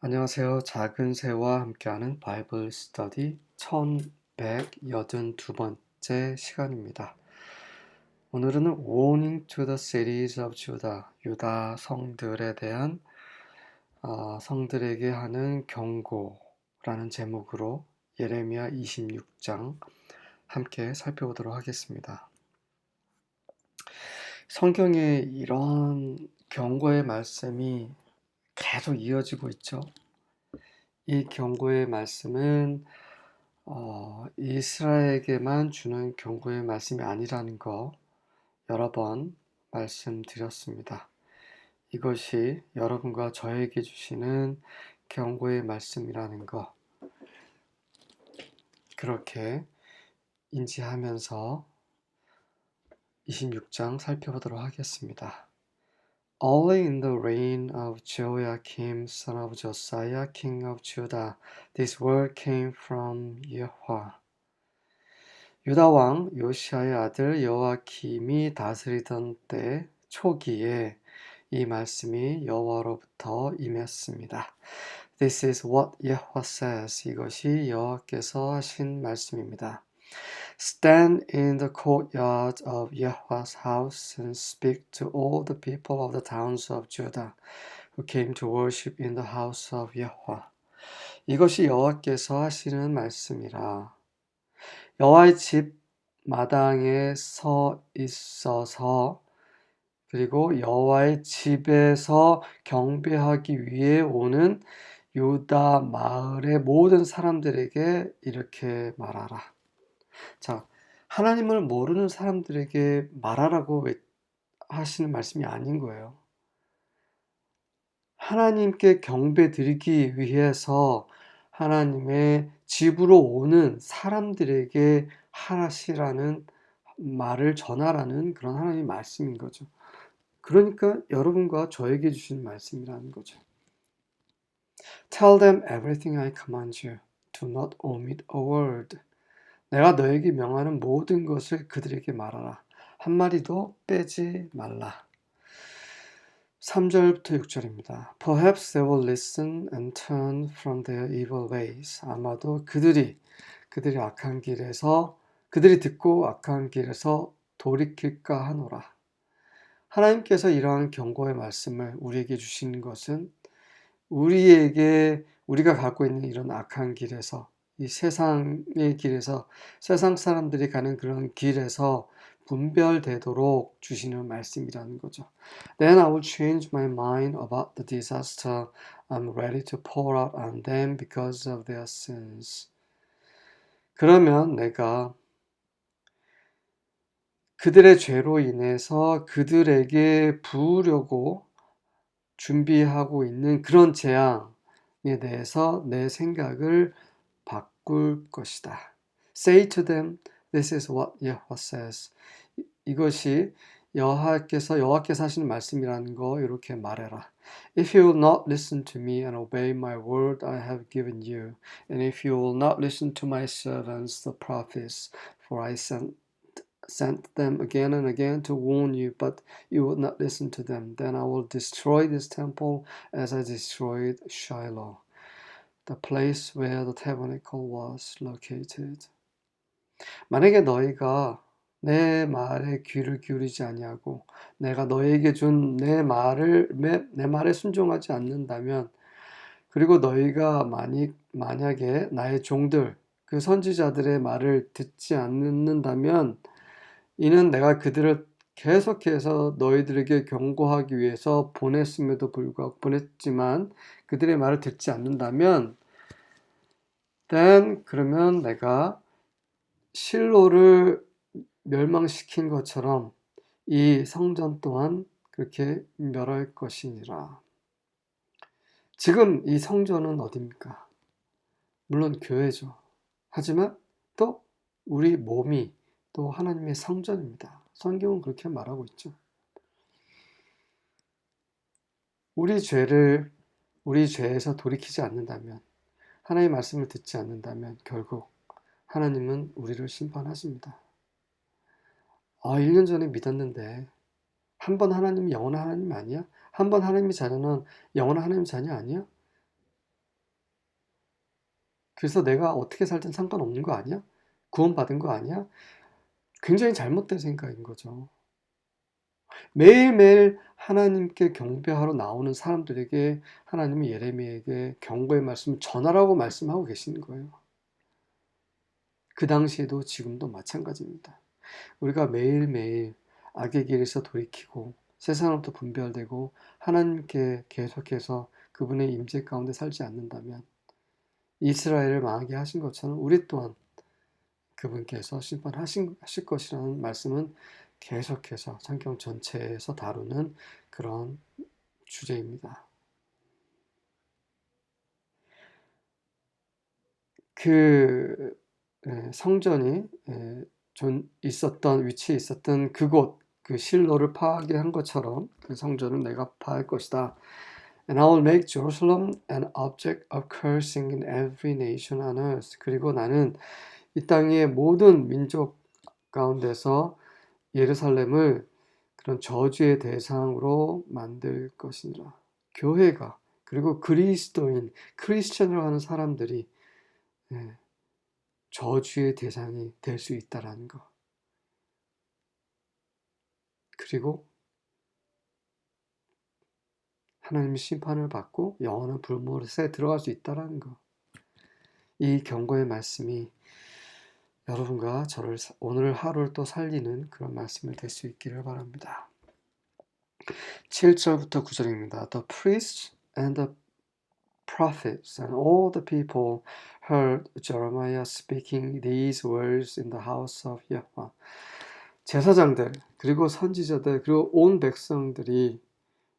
안녕하세요. 작은 새와 함께하는 바이블 스터디 1182번째 시간입니다. 오늘은 Warning to the Cities of Judah, 유다 성들에 대한 성들에게 하는 경고라는 제목으로 예레미야 26장 함께 살펴보도록 하겠습니다. 성경에 이런 경고의 말씀이 계속 이어지고 있죠. 이 경고의 말씀은 이스라엘에게만 주는 경고의 말씀이 아니라는 거 여러 번 말씀드렸습니다. 이것이 여러분과 저에게 주시는 경고의 말씀이라는 거 그렇게 인지하면서 26장 살펴보도록 하겠습니다. Early in the reign of Joachim, son of Josiah, king of Judah, this word came from Yahweh. 유다 왕 요시아의 아들 여호와김이 다스리던 때 초기에 이 말씀이 여호와로부터 임했습니다. This is what Yahweh says. 이것이 여호와께서 하신 말씀입니다. Stand in the courtyard of Yahweh's house and speak to all the people of the towns of Judah who came to worship in the house of Yahweh. 이것이 여호와께서 하시는 말씀이라. 여호와의 집 마당에 서 있어서 그리고 여호와의 집에서 경배하기 위해 오는 유다 마을의 모든 사람들에게 이렇게 말하라. 자, 하나님을 모르는 사람들에게 말하라고 하시는 말씀이 아닌 거예요. 하나님께 경배 드리기 위해서 하나님의 집으로 오는 사람들에게 하시라는 말을 전하라는 그런 하나님의 말씀인 거죠. 그러니까 여러분과 저에게 주신 말씀이라는 거죠. Tell them everything I command you. Do not omit a word. 내가 너에게 명하는 모든 것을 그들에게 말하라. 한마디도 빼지 말라. 3절부터 6절입니다. Perhaps they will listen and turn from their evil ways. 아마도 그들이 듣고 악한 길에서 돌이킬까 하노라. 하나님께서 이러한 경고의 말씀을 우리에게 주시는 것은 우리가 갖고 있는 이런 악한 길에서 이 세상의 길에서 세상 사람들이 가는 그런 길에서 분별되도록 주시는 말씀이라는 거죠. Then I will change my mind about the disaster I'm ready to pour out on them because of their sins. 그러면 내가 그들의 죄로 인해서 그들에게 부으려고 준비하고 있는 그런 재앙에 대해서 내 생각을 바꿀 것이다. Say to them, this is what Yahweh says. 이것이 여호와께서 하시는 말씀이라는 거 이렇게 말해라. If you will not listen to me and obey my word I have given you, and if you will not listen to my servants the prophets, for I sent them again and again to warn you, but you would not listen to them. Then I will destroy this temple as I destroyed Shiloh, the place where the tabernacle was located. 만약에 너희가 내 말에 귀를 기울이지 아니하고 내가 너희에게 준 내 말에 순종하지 않는다면, 그리고 너희가 만약에 나의 종들 그 선지자들의 말을 듣지 않는다면, 이는 내가 그들을 계속해서 너희들에게 경고하기 위해서 보냈지만 그들의 말을 듣지 않는다면, 그러면 내가 실로를 멸망시킨 것처럼 이 성전 또한 그렇게 멸할 것이니라. 지금 이 성전은 어디입니까? 물론 교회죠. 하지만 또 우리 몸이 또 하나님의 성전입니다. 성경은 그렇게 말하고 있죠. 우리 죄에서 돌이키지 않는다면, 하나님의 말씀을 듣지 않는다면 결국 하나님은 우리를 심판하십니다. 1년 전에 믿었는데 한 번 하나님이 영원한 하나님 아니야? 한 번 하나님의 자녀는 영원한 하나님 자녀 아니야? 그래서 내가 어떻게 살든 상관없는 거 아니야? 구원받은 거 아니야? 굉장히 잘못된 생각인 거죠. 매일매일 하나님께 경배하러 나오는 사람들에게 하나님은 예레미야에게 경고의 말씀을 전하라고 말씀하고 계시는 거예요. 그 당시에도 지금도 마찬가지입니다. 우리가 매일매일 악의 길에서 돌이키고 세상으로부터 분별되고 하나님께 계속해서 그분의 임재 가운데 살지 않는다면 이스라엘을 망하게 하신 것처럼 우리 또한 그분께서 심판하실 것이라는 말씀은 계속해서 성경 전체에서 다루는 그런 주제입니다. 그 성전이 있었던 위치에 있었던 그곳, 그 실로를 파괴한 것처럼 그 성전을 내가 파할 것이다. And I will make Jerusalem an object of cursing in every nation on earth. 그리고 나는 이 땅의 모든 민족 가운데서 예루살렘을 그런 저주의 대상으로 만들 것이니라. 교회가 그리고 그리스도인, 크리스천이라고 하는 사람들이 저주의 대상이 될 수 있다라는 것. 그리고 하나님의 심판을 받고 영원한 불못에 들어갈 수 있다라는 것. 이 경고의 말씀이 여러분과 저를 오늘 하루를 또 살리는 그런 말씀이 될 수 있기를 바랍니다. 7절부터 9절입니다. The priests and the prophets and all the people heard Jeremiah speaking these words in the house of Yahweh. 제사장들 그리고 선지자들 그리고 온 백성들이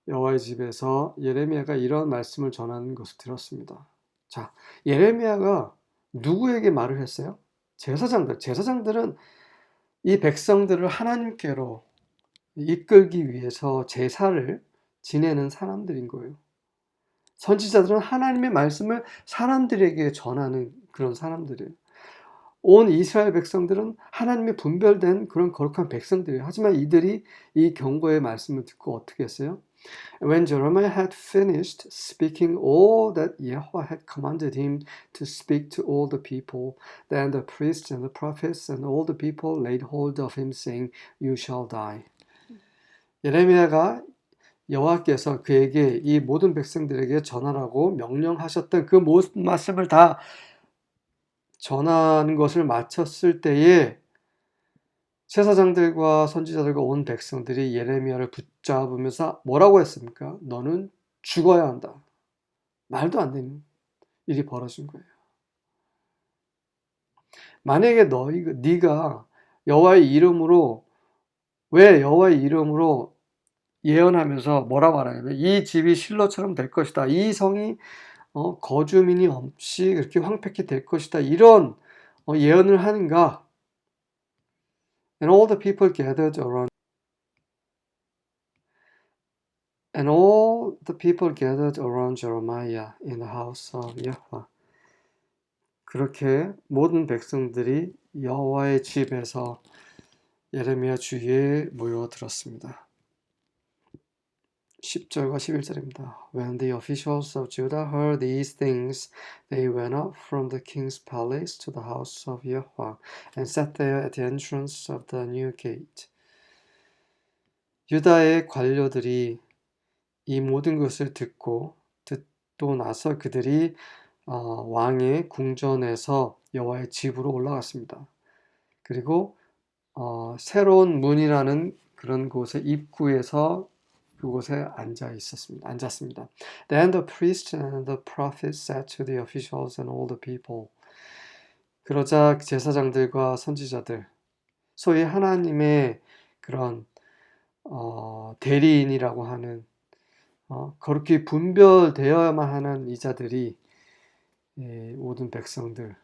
여호와의 집에서 예레미야가 이런 말씀을 전하는 것을 들었습니다. 자, 예레미야가 누구에게 말을 했어요? 제사장들은 이 백성들을 하나님께로 이끌기 위해서 제사를 지내는 사람들인 거예요. 선지자들은 하나님의 말씀을 사람들에게 전하는 그런 사람들이에요. 온 이스라엘 백성들은 하나님의 분별된 그런 거룩한 백성들이에요. 하지만 이들이 이 경고의 말씀을 듣고 어떻게 했어요? When Jeremiah had finished speaking all that Yahweh had commanded him to speak to all the people, then the priests and the prophets and all the people laid hold of him, saying, You shall die. 예레미야가 여호와께서 그에게 이 모든 백성들에게 전하라고 명령하셨던 그 모든 말씀을 다 전하는 것을 마쳤을 때에 제사장들과 선지자들과 온 백성들이 예레미야를 붙잡으면서 뭐라고 했습니까? 너는 죽어야 한다. 말도 안 되는 일이 벌어진 거예요. 만약에 네가 여호와의 이름으로 왜 여호와의 이름으로 예언하면서 뭐라고 하냐면 이 집이 실로처럼 될 것이다. 이 성이 거주민이 없이 그렇게 황폐케 될 것이다. 이런 예언을 하는가? And all the people gathered around Jeremiah in the house of Yahweh. 그렇게 모든 백성들이 여호와의 집에서 예레미야 주위에 모여들었습니다. 10절과 11절입니다. When the officials of Judah heard these things, they went up from the king's palace to the house of Yahweh and sat there at the entrance of the new gate. 유다의 관료들이 이 모든 것을 듣고 나서 그들이 왕의 궁전에서 여호와의 집으로 올라갔습니다. 그리고 새로운 문이라는 그런 곳의 입구에서 그곳에 앉았습니다. Then the priests and the prophets said to the officials and all the people. 그러자 제사장들과 선지자들, 소위 하나님의 그런 대리인이라고 하는 그렇게 분별되어야만 하는 이자들이 모든 백성들과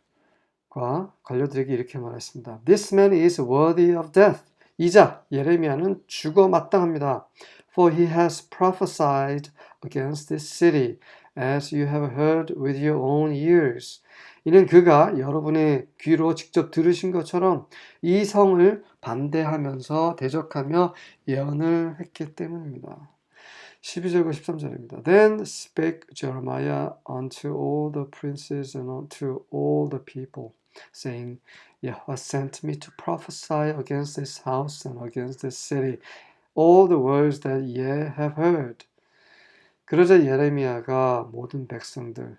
관료들에게 이렇게 말했습니다. This man is worthy of death. 이자 예레미야는 죽어 마땅합니다. For he has prophesied against this city, as you have heard with your own ears. 이는 그가 여러분의 귀로 직접 들으신 것처럼 이 성을 반대하면서 대적하며 예언을 했기 때문입니다. 12절과 13절입니다. Then spake Jeremiah unto all the princes and unto all the people, saying, Yahweh sent me to prophesy against this house and against this city, all the words that ye have heard. 그러자 예레미야가 모든 백성들,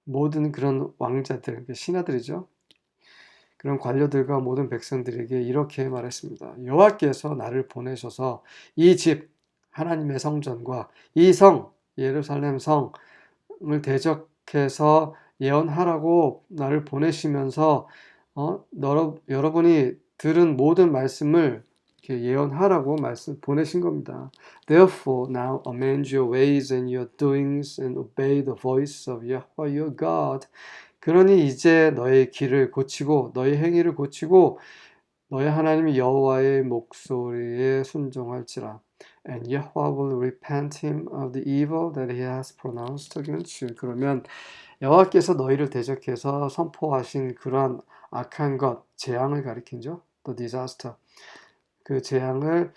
모든 그런 왕자들, 신하들이죠. 그런 관료들과 모든 백성들에게 이렇게 말했습니다. 여호와께서 나를 보내셔서 이 집, 하나님의 성전과 이 성, 예루살렘 성을 대적해서 예언하라고 나를 보내시면서 여러분이 들은 모든 말씀을 이렇게 예언하라고 말씀 보내신 겁니다. Therefore now amend your ways and your doings and obey the voice of Yahweh your God. 그러니 이제 너의 길을 고치고 너의 행위를 고치고 너의 하나님 여호와의 목소리에 순종할지라. And Yahweh will repent him of the evil that he has pronounced against you. 그러면 여호와께서 너희를 대적해서 선포하신 그러한 악한 것, 재앙을 가리킨죠. The disaster. 그 재앙을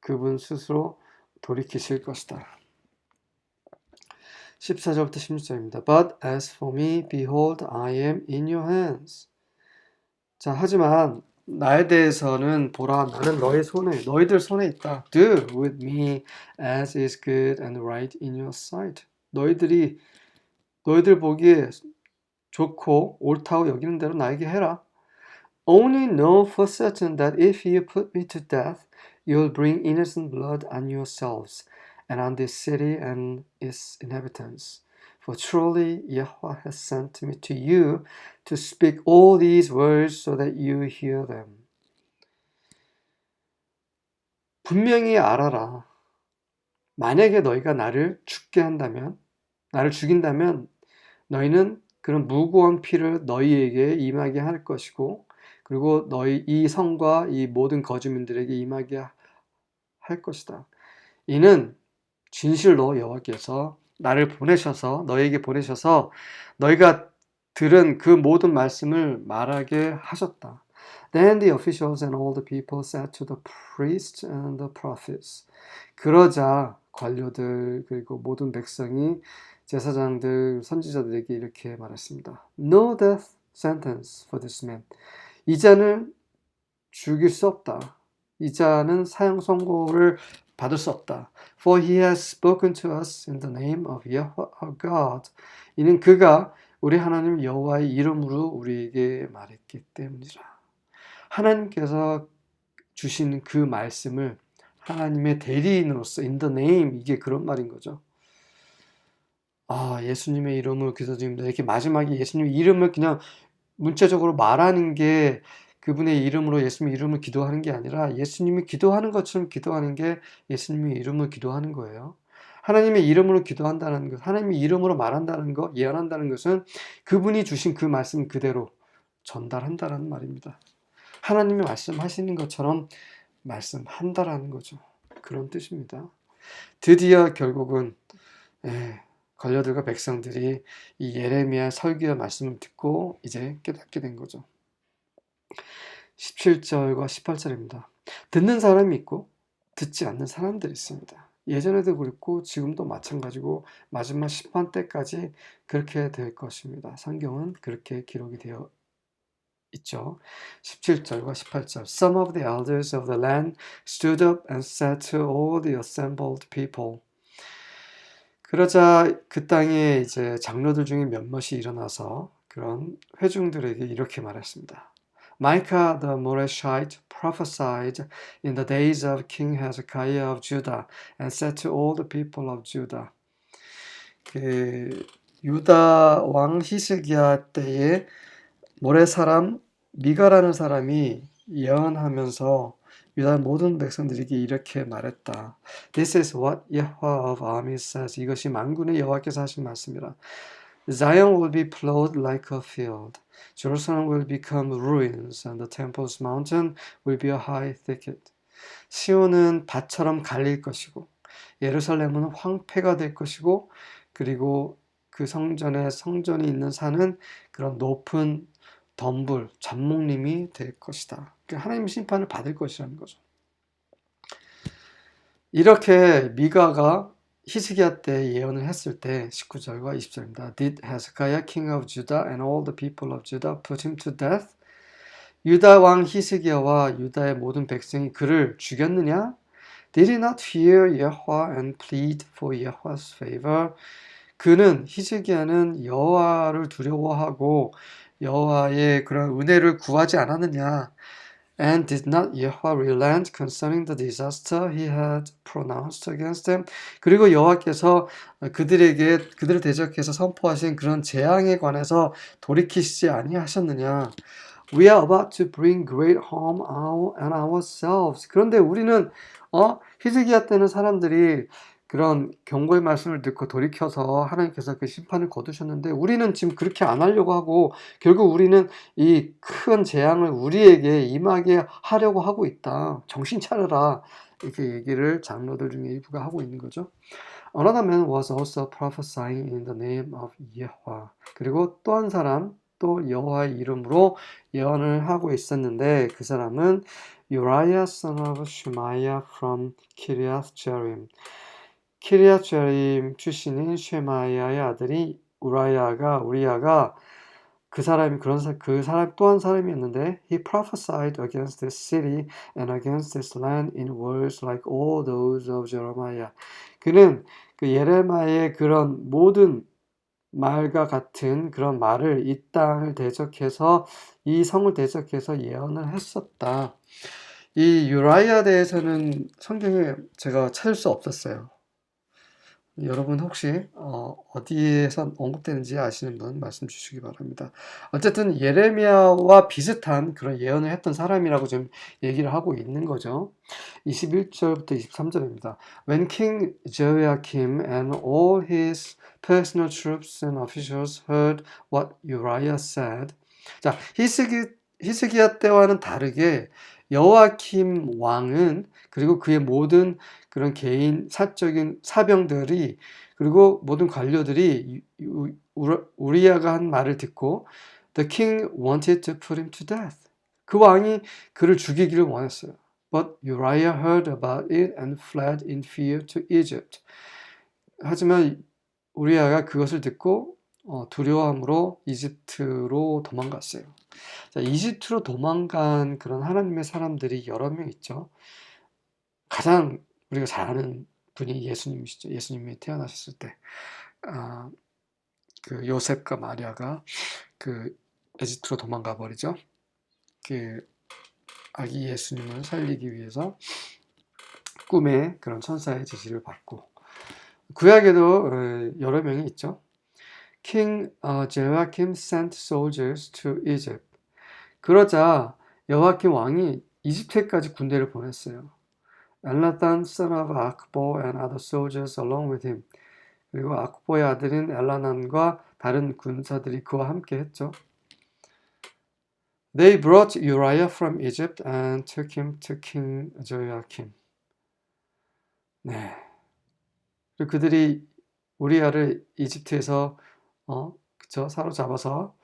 그분 스스로 돌이키실 것이다. 14절부터 16절입니다. But as for me, behold, I am in your hands. 자, 하지만 나에 대해서는 보라, 나는 너희들 손에 있다. Do with me as is good and right in your sight. 너희들 보기에 좋고 옳다고 여기는 대로 나에게 해라. Only know for certain that if you put me to death, you will bring innocent blood on yourselves and on this city and its inhabitants. For truly Yahweh has sent me to you to speak all these words so that you hear them. 분명히 알아라. 만약에 너희가 나를 죽인다면 너희는 그런 무고한 피를 너희에게 임하게 할 것이고 그리고 너희 이 성과 이 모든 거주민들에게 임하게 할 것이다. 이는 진실로 여호와께서 나를 너희에게 보내셔서 너희가 들은 그 모든 말씀을 말하게 하셨다. Then the officials and all the people said to the priests and the prophets. 그러자 관료들 그리고 모든 백성이 제사장들, 선지자들에게 이렇게 말했습니다. No death sentence for this man. 이 자는 죽일 수 없다. 이 자는 사형 선고를 받을 수 없다. For he has spoken to us in the name of Yahweh our God. 이는 그가 우리 하나님 여호와의 이름으로 우리에게 말했기 때문이라. 하나님께서 주신 그 말씀을 하나님의 대리인으로서 in the name 이게 그런 말인 거죠. 예수님의 이름을 기도드립니다. 이렇게 마지막에 예수님의 이름을 그냥 문자적으로 말하는 게 그분의 이름으로 예수님의 이름을 기도하는 게 아니라 예수님이 기도하는 것처럼 기도하는 게 예수님의 이름을 기도하는 거예요. 하나님의 이름으로 기도한다는 것, 하나님의 이름으로 말한다는 것, 예언한다는 것은 그분이 주신 그 말씀 그대로 전달한다는 말입니다. 하나님이 말씀하시는 것처럼 말씀한다라는 거죠. 그런 뜻입니다. 드디어 결국은 관료들과 백성들이 이 예레미야 설교의 말씀을 듣고 이제 깨닫게 된 거죠. 17절과 18절입니다. 듣는 사람이 있고 듣지 않는 사람들이 있습니다. 예전에도 그렇고 지금도 마찬가지고 마지막 심판 때까지 그렇게 될 것입니다. 성경은 그렇게 기록이 되어 있죠. 17절과 18절. Some of the elders of the land stood up and said to all the assembled people. 그러자 그 땅에 이제 장로들 중에 몇몇이 일어나서 그런 회중들에게 이렇게 말했습니다. Micah the Moreshite prophesied in the days of King Hezekiah of Judah and said to all the people of Judah. 그 유다 왕 히스기야 때에 모레 사람 미가라는 사람이 예언하면서 유다 모든 백성들에게 이렇게 말했다. This is what Yahweh of armies says. 이것이 만군의 여호와께서 하신 말씀이라. Zion will be plowed like a field. Jerusalem will become ruins, and the temple's mountain will be a high thicket. 시온은 밭처럼 갈릴 것이고 예루살렘은 황폐가 될 것이고 그리고 그 성전이 있는 산은 그런 높은 덤불, 잡목림이 될 것이다. 하나님 심판을 받을 것이라는 거죠. 이렇게 미가가 히스기야 때 예언을 했을 때 19절과 20절입니다. Did Hezekiah king of Judah and all the people of Judah put him to death? 유다 왕 히스기야와 유다의 모든 백성이 그를 죽였느냐? Did he not fear Yahweh and plead for Yahweh's favor? 그는 히스기야는 여호와를 두려워하고 여호와의 그런 은혜를 구하지 않았느냐? And did not Yahweh relent concerning the disaster he had pronounced against them? 그리고 여호와께서 그들을 대적해서 선포하신 그런 재앙에 관해서 돌이키시지 아니하셨느냐? We are about to bring great harm on ourselves. 그런데 우리는 히스기야 때는 사람들이 그런 경고의 말씀을 듣고 돌이켜서 하나님께서 그 심판을 거두셨는데 우리는 지금 그렇게 안 하려고 하고 결국 우리는 이 큰 재앙을 우리에게 임하게 하려고 하고 있다. 정신 차려라. 이렇게 얘기를 장로들 중에 일부가 하고 있는 거죠. Another man was also prophesying in the name of Yahweh. 그리고 또 한 사람 또 여호와의 이름으로 예언을 하고 있었는데 그 사람은 Uriah son of Shemaiah from Kiriath Jearim. 키리앗 제림 출신인 쉐마야의 아들이 우리야가 그 사람 또 한 사람이었는데 he prophesied against this city and against this land in words like all those of Jeremiah. 그는 그 예레미야의 그런 모든 말과 같은 그런 말을 이 땅을 대적해서 이 성을 대적해서 예언을 했었다. 이 유라이아에 대해서는 성경에 제가 찾을 수 없었어요. 여러분 혹시 어디에서 언급되는지 아시는 분 말씀 주시기 바랍니다. 어쨌든 예레미야와 비슷한 그런 예언을 했던 사람이라고 지금 얘기를 하고 있는 거죠. 21절부터 23절입니다. When King Jehoiakim and all his personal troops and officials heard what Uriah said. 자, 히스기야 때와는 다르게 여호야김 왕은 그리고 그의 모든 그런 개인 사적인 사병들이 그리고 모든 관료들이 우리야가 한 말을 듣고 The king wanted to put him to death. 그 왕이 그를 죽이기를 원했어요. But Uriah heard about it and fled in fear to Egypt. 하지만 우리야가 그것을 듣고 두려움으로 이집트로 도망갔어요. 자, 이집트로 도망간 그런 하나님의 사람들이 여러 명 있죠. 가장 우리가 잘 아는 분이 예수님이시죠. 예수님이 태어나셨을 때, 그 요셉과 마리아가 그 이집트로 도망가 버리죠. 그 아기 예수님을 살리기 위해서 꿈에 그런 천사의 지시를 받고 구약에도 여러 명이 있죠. King Jehoiakim sent soldiers to Egypt. 그러자 여호야kim 왕이 이집트까지 군대를 보냈어요. 엘나단 son of Akbo and other soldiers along with him. 그리고 아크보의 아들인 엘라난과 다른 군사들이 그와 함께 했죠. They brought Uriah from Egypt and took him to King Jehoiakim. 네. 그리고 그들이 우리야를 이집트에서 사로잡아서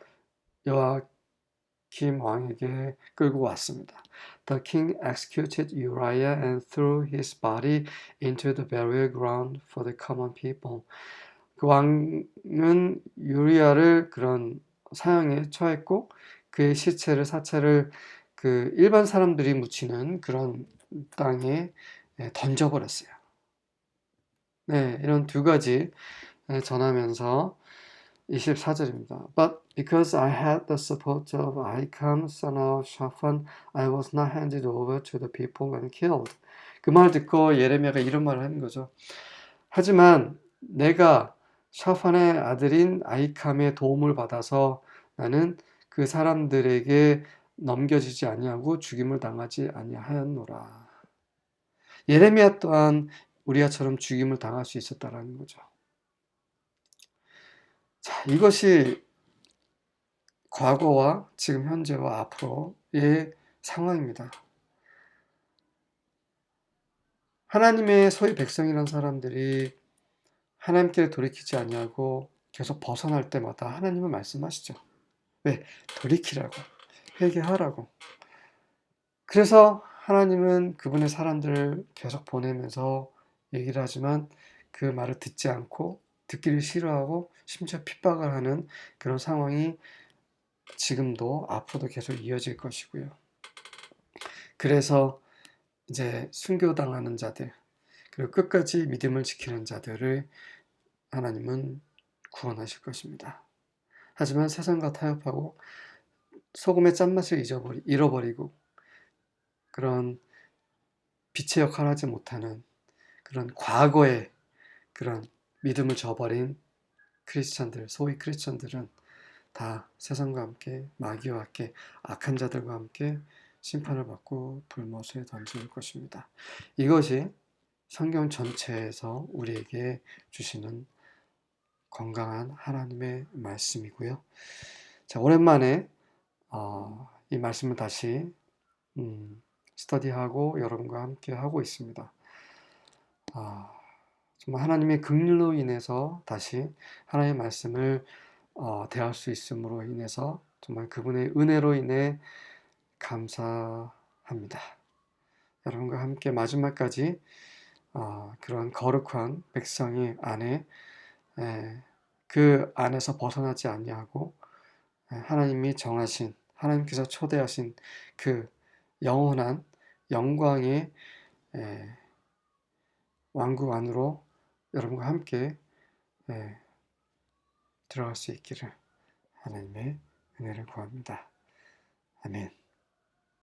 여호야김 왕에게 끌고 왔습니다. The king executed Uriah and threw his body into the burial ground for the common people. 그 왕은 유리아를 그런 사형에 처했고 그의 사체를 그 일반 사람들이 묻히는 그런 땅에 던져버렸어요. 네, 이런 두 가지 전하면서 24절입니다. But because I had the support of Ahikam, son of Shaphan, I was not handed over to the people and killed. 그 말 듣고 예레미야가 이런 말을 하는 거죠. 하지만 내가 샤판의 아들인 아이캄의 도움을 받아서 나는 그 사람들에게 넘겨지지 아니하고 죽임을 당하지 아니하였노라. 예레미야 또한 우리야처럼 죽임을 당할 수 있었다라는 거죠. 자, 이것이 과거와 지금 현재와 앞으로의 상황입니다. 하나님의 소위 백성이라는 사람들이 하나님께 돌이키지 아니하고 계속 벗어날 때마다 하나님은 말씀하시죠. 왜? 돌이키라고, 회개하라고. 그래서 하나님은 그분의 사람들을 계속 보내면서 얘기를 하지만 그 말을 듣지 않고 듣기를 싫어하고 심지어 핍박을 하는 그런 상황이 지금도 앞으로도 계속 이어질 것이고요. 그래서 이제 순교당하는 자들, 그리고 끝까지 믿음을 지키는 자들을 하나님은 구원하실 것입니다. 하지만 세상과 타협하고 소금의 짠맛을 잃어버리고 그런 빛의 역할을 하지 못하는 그런 과거의 그런 믿음을 저버린 크리스찬들, 소위 크리스찬들은 다 세상과 함께 마귀와 함께 악한 자들과 함께 심판을 받고 불못에 던질 것입니다. 이것이 성경 전체에서 우리에게 주시는 건강한 하나님의 말씀이고요. 자, 오랜만에 이 말씀을 다시 스터디하고 여러분과 함께 하고 있습니다. 정말 하나님의 긍휼로 인해서 다시 하나님의 말씀을 대할 수 있음으로 인해서 정말 그분의 은혜로 인해 감사합니다. 여러분과 함께 마지막까지 그런 거룩한 백성의 안에 그 안에서 벗어나지 아니하고 하나님이 정하신 하나님께서 초대하신 그 영원한 영광의 왕국 안으로 여러분과 함께 들어갈 수 있기를 하나님의 은혜를 구합니다. 아멘.